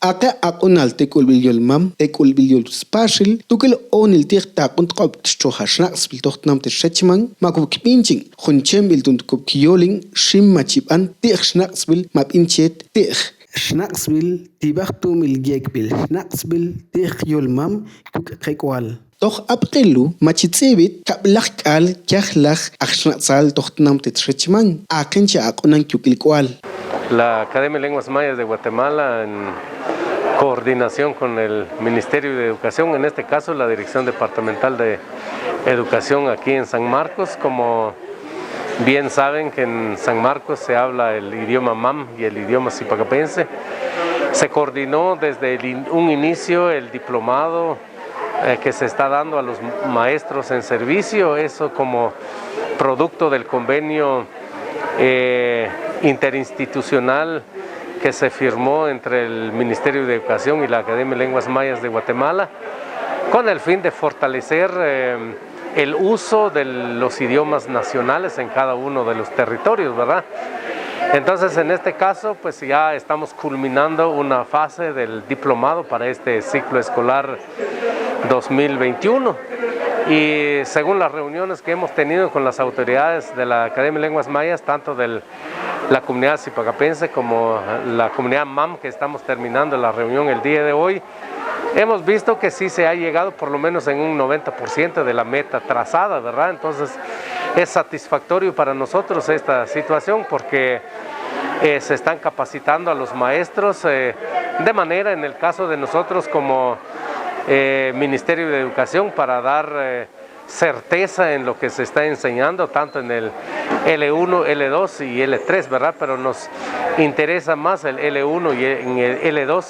Aka akunal tekulbil yol mam, tekulbil yol spashil, tukil onil tir takunt kop tchohashnaks bil tochtnam te shechman, makub kipinching, hunchem bil tunt kop kioling, shim machipan, tir shnaks bil map inchet tir. Shnaks bil, tibachtu mil giek bil, shnaks bil, tir yol mam, kuk kekwal. Doch abqilu machitsebit kablakal kyahlak aksnatsal tochtnam te shechman, akencha akunan kyukilkwal. La Academia de Lenguas Mayas de Guatemala, en coordinación con el Ministerio de Educación, en este caso la Dirección Departamental de Educación aquí en San Marcos. Como bien saben que en San Marcos se habla el idioma mam y el idioma zipacapense. Se coordinó desde un inicio el diplomado que se está dando a los maestros en servicio, eso como producto del convenio interinstitucional que se firmó entre el Ministerio de Educación y la Academia de Lenguas Mayas de Guatemala, con el fin de fortalecer el uso de los idiomas nacionales en cada uno de los territorios, ¿verdad? Entonces, en este caso, pues ya estamos culminando una fase del diplomado para este ciclo escolar 2021. Y según las reuniones que hemos tenido con las autoridades de la Academia de Lenguas Mayas, tanto de la comunidad zipacapense como la comunidad mam, que estamos terminando la reunión el día de hoy, hemos visto que sí se ha llegado por lo menos en un 90% de la meta trazada, ¿verdad? Entonces es satisfactorio para nosotros esta situación porque se están capacitando a los maestros de manera, en el caso de nosotros como Ministerio de Educación, para dar certeza en lo que se está enseñando, tanto en el L1, L2 y L3, ¿verdad? Pero nos interesa más el L1 y en el L2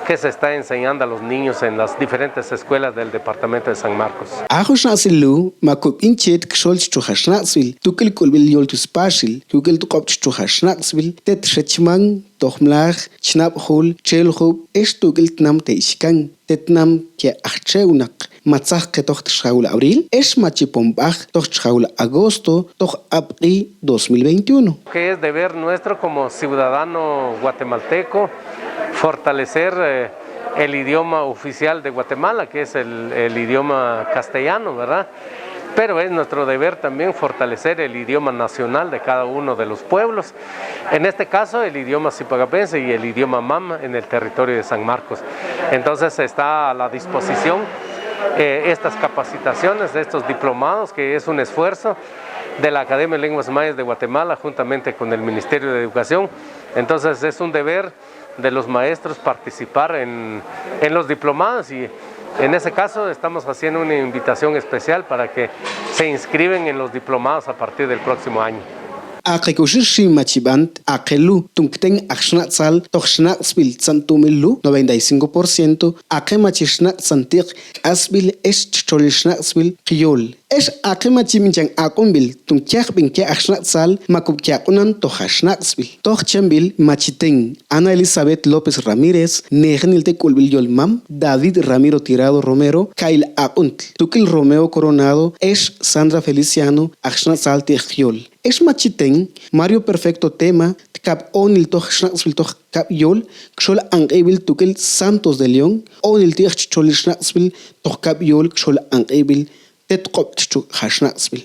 que se está enseñando a los niños en las diferentes escuelas del departamento de San Marcos. Ahushnasilu, makub inchet kshol chuhashnasvil, tukil kulbil yol tu spashil, tukil tukop chuhashnasvil, tet shechman, tohmlach, chnabhul, chelhub, tukil tnam teishkan, tetnam ke achcheunak. Matzach que toch Shaul abril, es machipombach toch Shaul agosto, toch abril 2021. Que es deber nuestro como ciudadano guatemalteco fortalecer el idioma oficial de Guatemala, que es el idioma castellano, ¿verdad? Pero es nuestro deber también fortalecer el idioma nacional de cada uno de los pueblos. En este caso, el idioma zipacapense y el idioma mam en el territorio de San Marcos. Entonces está a la disposición estas capacitaciones, estos diplomados, que es un esfuerzo de la Academia de Lenguas Mayas de Guatemala juntamente con el Ministerio de Educación. Entonces es un deber de los maestros participar en los diplomados, y en ese caso estamos haciendo una invitación especial para que se inscriben en los diplomados a partir del próximo año. Akekushishim machibant, akelu, tunkten aksnatsal, toksnatsbil santumilu, 95%, akemachisnatsantik, asbil escholishnatsbil, kiol. Es akemachiminchan akumbil, tunkyakbin ke aksnatsal, makubkyakunan tohashnatsbil. Tochembil machiten, Ana Elizabeth López Ramírez, Nejenilte Kulbil Yolmam, David Ramiro Tirado Romero, Kail Akunt, Tukil Romeo Coronado, es Sandra Feliciano, aksnatsal tikyol. Es machiten, Mario Perfecto Tema, Cap Onil Toch Schnacksville Toch Cap Yol, Xol Angebil Tukel Santos de León, Onil Tich Chol Schnacksville Toch Cap Yol, Xol Angebil Tet Kop Chu Hashnacksville.